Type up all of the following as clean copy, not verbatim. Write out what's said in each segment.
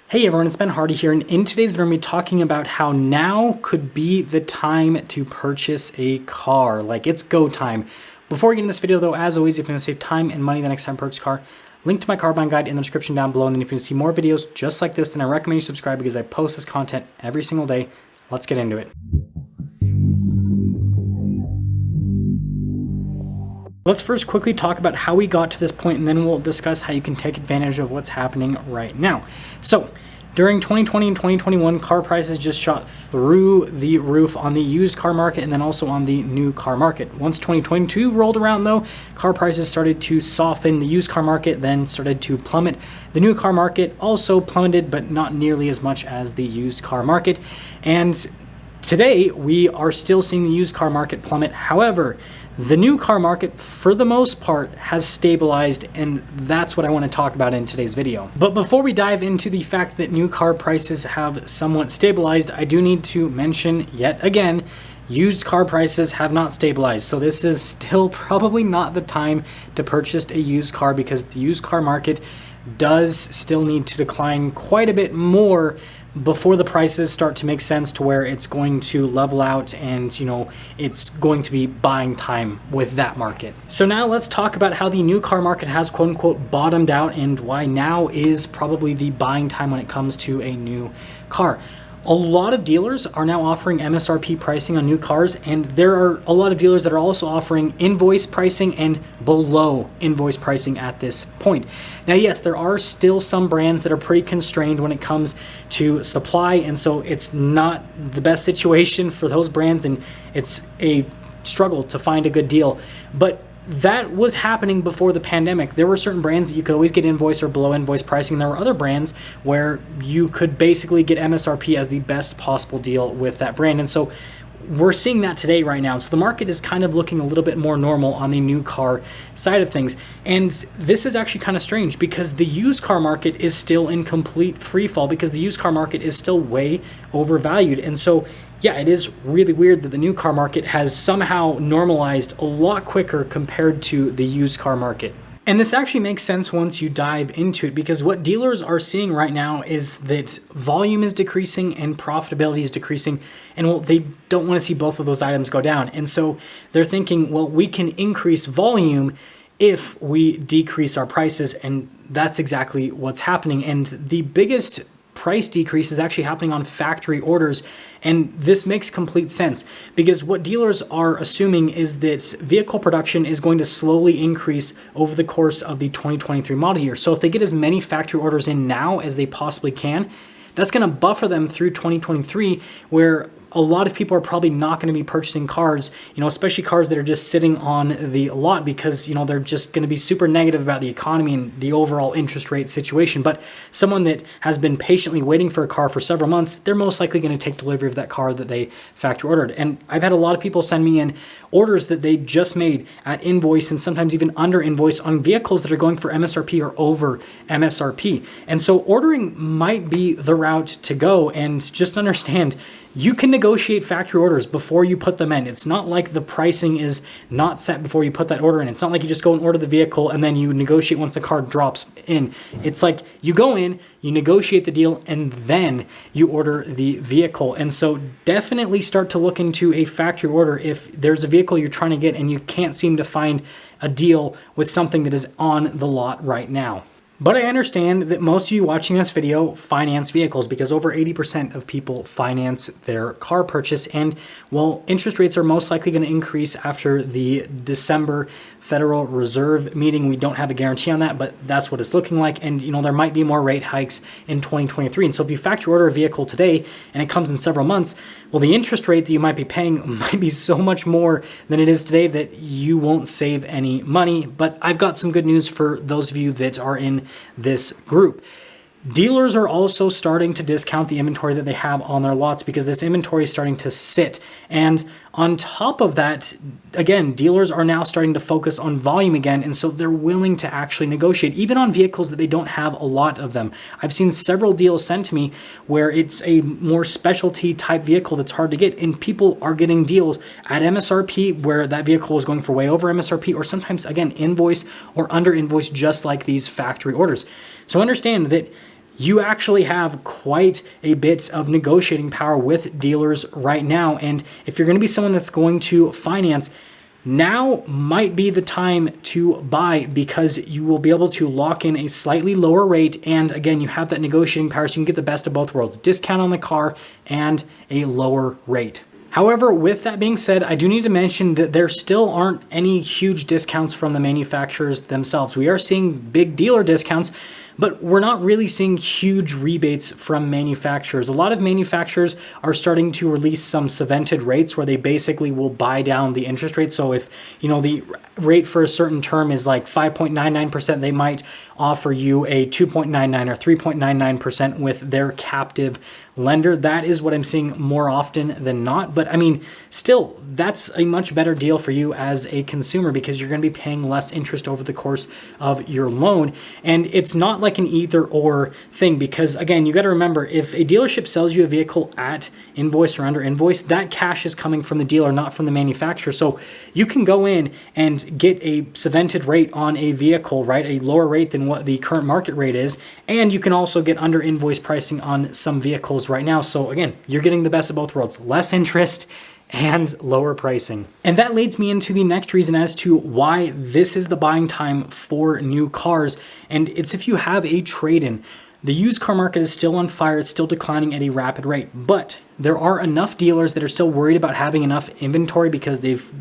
Hey everyone, it's Ben Hardy here, and in today's video, we're going to be talking about how now could be the time to purchase a car. Like, it's go time. Before we get into this video though, as always, if you want to save time and money the next time you purchase a car, link to my car buying guide in the description down below. And then if you want to see more videos just like this, then I recommend you subscribe because I post this content every single day. Let's get into it. Let's first quickly talk about how we got to this point, and then we'll discuss how you can take advantage of what's happening right now. So, during 2020 and 2021, car prices just shot through the roof on the used car market and then also on the new car market. Once 2022 rolled around though, car prices started to soften. The used car market then started to plummet. The new car market also plummeted, but not nearly as much as the used car market. And today, we are still seeing the used car market plummet. However, the new car market, for the most part, has stabilized, and that's what I want to talk about in today's video. But before we dive into the fact that new car prices have somewhat stabilized, I do need to mention yet again, used car prices have not stabilized. So this is still probably not the time to purchase a used car because the used car market does still need to decline quite a bit more before the prices start to make sense to where it's going to level out and, it's going to be buying time with that market. So now let's talk about how the new car market has quote unquote bottomed out and why now is probably the buying time when it comes to a new car. A lot of dealers are now offering MSRP pricing on new cars, and there are a lot of dealers that are also offering invoice pricing and below invoice pricing at this point. Now, yes, there are still some brands that are pretty constrained when it comes to supply, and so it's not the best situation for those brands, and it's a struggle to find a good deal. But that was happening before the pandemic. There were certain brands that you could always get invoice or below invoice pricing. There were other brands where you could basically get MSRP as the best possible deal with that brand. And so we're seeing that today right now. So the market is kind of looking a little bit more normal on the new car side of things. And this is actually kind of strange because the used car market is still in complete free fall because the used car market is still way overvalued. And so yeah, it is really weird that the new car market has somehow normalized a lot quicker compared to the used car market. And this actually makes sense once you dive into it because what dealers are seeing right now is that volume is decreasing and profitability is decreasing, and well, they don't want to see both of those items go down. And so they're thinking, well, we can increase volume if we decrease our prices, and that's exactly what's happening. And the biggest price decrease is actually happening on factory orders, and this makes complete sense because what dealers are assuming is that vehicle production is going to slowly increase over the course of the 2023 model year. So if they get as many factory orders in now as they possibly can, that's going to buffer them through 2023, where a lot of people are probably not going to be purchasing cars, especially cars that are just sitting on the lot because, they're just going to be super negative about the economy and the overall interest rate situation. But someone that has been patiently waiting for a car for several months, they're most likely going to take delivery of that car that they factory ordered. And I've had a lot of people send me in orders that they just made at invoice and sometimes even under invoice on vehicles that are going for MSRP or over MSRP. And so ordering might be the route to go, and just understand you can negotiate factory orders before you put them in. It's not like the pricing is not set before you put that order in. It's not like you just go and order the vehicle and then you negotiate once the car drops in. It's like you go in, you negotiate the deal, and then you order the vehicle. And so definitely start to look into a factory order if there's a vehicle you're trying to get and you can't seem to find a deal with something that is on the lot right now. But I understand that most of you watching this video finance vehicles because over 80% of people finance their car purchase. And well, interest rates are most likely going to increase after the December Federal Reserve meeting. We don't have a guarantee on that, but that's what it's looking like. And there might be more rate hikes in 2023. And so if you factory order a vehicle today and it comes in several months, well, the interest rate that you might be paying might be so much more than it is today that you won't save any money. But I've got some good news for those of you that are in this group. Dealers are also starting to discount the inventory that they have on their lots because this inventory is starting to sit. And on top of that, again, dealers are now starting to focus on volume again. And so they're willing to actually negotiate, even on vehicles that they don't have a lot of them. I've seen several deals sent to me where it's a more specialty type vehicle that's hard to get. And people are getting deals at MSRP where that vehicle is going for way over MSRP, or sometimes, again, invoice or under invoice, just like these factory orders. So understand that you actually have quite a bit of negotiating power with dealers right now. And if you're going to be someone that's going to finance, now might be the time to buy, because you will be able to lock in a slightly lower rate. And again, you have that negotiating power, so you can get the best of both worlds, discount on the car and a lower rate. However, with that being said, I do need to mention that there still aren't any huge discounts from the manufacturers themselves. We are seeing big dealer discounts, but we're not really seeing huge rebates from manufacturers. A lot of manufacturers are starting to release some cemented rates where they basically will buy down the interest rate. So if, the rate for a certain term is like 5.99%, they might offer you a 2.99 or 3.99% with their captive lender. That is what I'm seeing more often than not. But still, that's a much better deal for you as a consumer, because you're going to be paying less interest over the course of your loan. And it's not like an either or thing, because again, you got to remember, if a dealership sells you a vehicle at invoice or under invoice, that cash is coming from the dealer, not from the manufacturer. So you can go in and get a cemented rate on a vehicle, right? A lower rate than what the current market rate is. And you can also get under invoice pricing on some vehicles right now. So again, you're getting the best of both worlds, less interest and lower pricing. And that leads me into the next reason as to why this is the buying time for new cars. And it's if you have a trade-in. The used car market is still on fire. It's still declining at a rapid rate, but there are enough dealers that are still worried about having enough inventory, because they've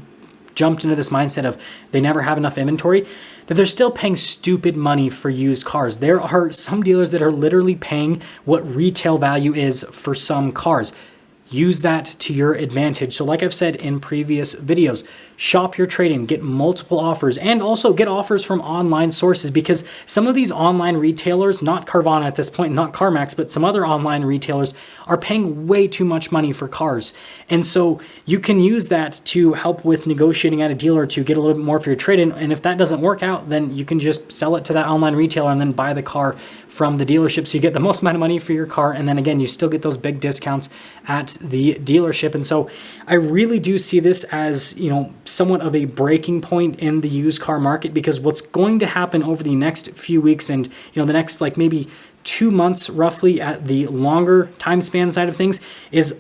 jumped into this mindset of they never have enough inventory, that they're still paying stupid money for used cars. There are some dealers that are literally paying what retail value is for some cars. Use that to your advantage. So like I've said in previous videos, shop your trade-in, get multiple offers, and also get offers from online sources, because some of these online retailers, not Carvana at this point, not CarMax, but some other online retailers are paying way too much money for cars. And so you can use that to help with negotiating at a dealer to get a little bit more for your trade-in. And if that doesn't work out, then you can just sell it to that online retailer and then buy the car from the dealership. So you get the most amount of money for your car. And then again, you still get those big discounts at the dealership. And so I really do see this as, somewhat of a breaking point in the used car market, because what's going to happen over the next few weeks and, the next like maybe 2 months roughly at the longer time span side of things, is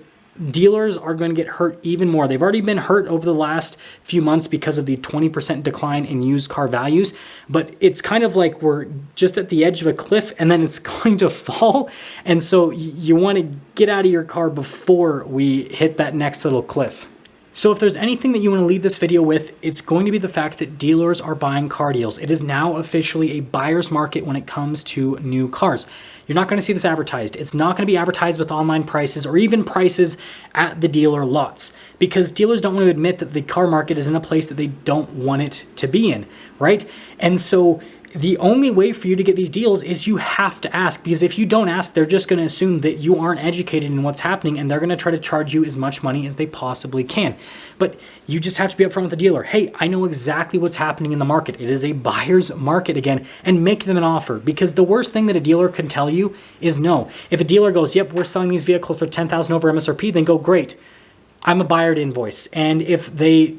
dealers are going to get hurt even more. They've already been hurt over the last few months because of the 20% decline in used car values, but it's kind of like we're just at the edge of a cliff and then it's going to fall. And so you want to get out of your car before we hit that next little cliff. So if there's anything that you want to leave this video with, it's going to be the fact that dealers are buying car deals. It is now officially a buyer's market when it comes to new cars. You're not going to see this advertised. It's not going to be advertised with online prices or even prices at the dealer lots, because dealers don't want to admit that the car market is in a place that they don't want it to be in, right? And so the only way for you to get these deals is you have to ask, because if you don't ask, they're just going to assume that you aren't educated in what's happening, and they're going to try to charge you as much money as they possibly can. But you just have to be upfront with the dealer. Hey, I know exactly what's happening in the market. It is a buyer's market again, and make them an offer, because the worst thing that a dealer can tell you is no. If a dealer goes, yep, we're selling these vehicles for $10,000 over MSRP, then go, great. I'm a buyer to invoice. And if they,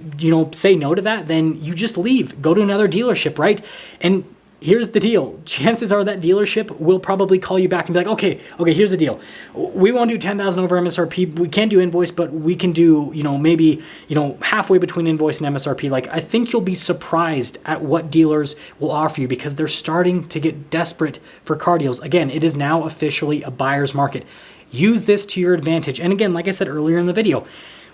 say no to that, then you just leave, go to another dealership, right? And here's the deal. Chances are that dealership will probably call you back and be like, okay, here's the deal. We won't do 10,000 over MSRP. We can't do invoice, but we can do, maybe, halfway between invoice and MSRP. Like, I think you'll be surprised at what dealers will offer you, because they're starting to get desperate for car deals. Again, it is now officially a buyer's market. Use this to your advantage. And again, like I said earlier in the video,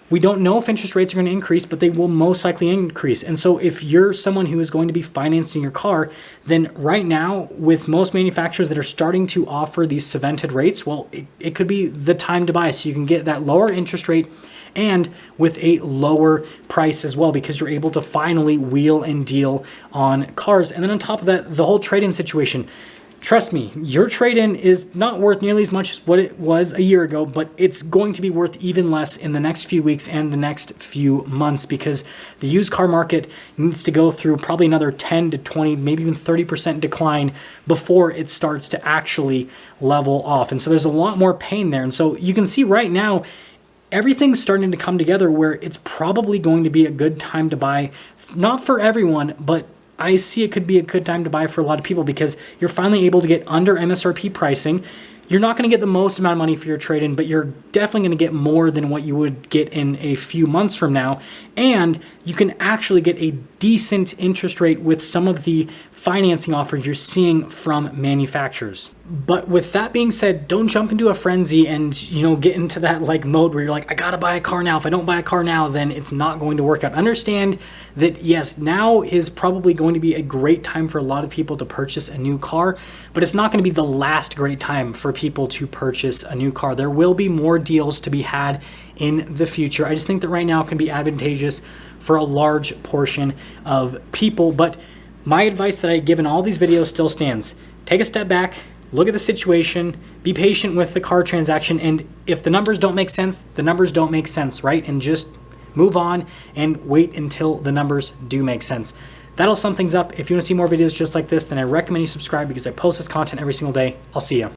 we don't know if interest rates are going to increase, but they will most likely increase. And so if you're someone who is going to be financing your car, then right now with most manufacturers that are starting to offer these cemented rates, well, it could be the time to buy. So you can get that lower interest rate and with a lower price as well, because you're able to finally wheel and deal on cars. And then on top of that, the whole trade-in situation. Trust me, your trade-in is not worth nearly as much as what it was a year ago, but it's going to be worth even less in the next few weeks and the next few months, because the used car market needs to go through probably another 10 to 20, maybe even 30% decline before it starts to actually level off. And so there's a lot more pain there. And so you can see right now, everything's starting to come together where it's probably going to be a good time to buy, not for everyone, but I see it could be a good time to buy for a lot of people because you're finally able to get under MSRP pricing. You're not going to get the most amount of money for your trade-in, but you're definitely going to get more than what you would get in a few months from now. And you can actually get a decent interest rate with some of the financing offers you're seeing from manufacturers. But with that being said, don't jump into a frenzy and, get into that like mode where you're like, I gotta buy a car now. If I don't buy a car now, then it's not going to work out. Understand that yes, now is probably going to be a great time for a lot of people to purchase a new car, but it's not going to be the last great time for people to purchase a new car. There will be more deals to be had in the future. I just think that right now can be advantageous for a large portion of people. But my advice that I give in all these videos still stands. Take a step back, look at the situation, be patient with the car transaction, and if the numbers don't make sense, the numbers don't make sense, right? And just move on and wait until the numbers do make sense. That'll sum things up. If you want to see more videos just like this, then I recommend you subscribe because I post this content every single day. I'll see you.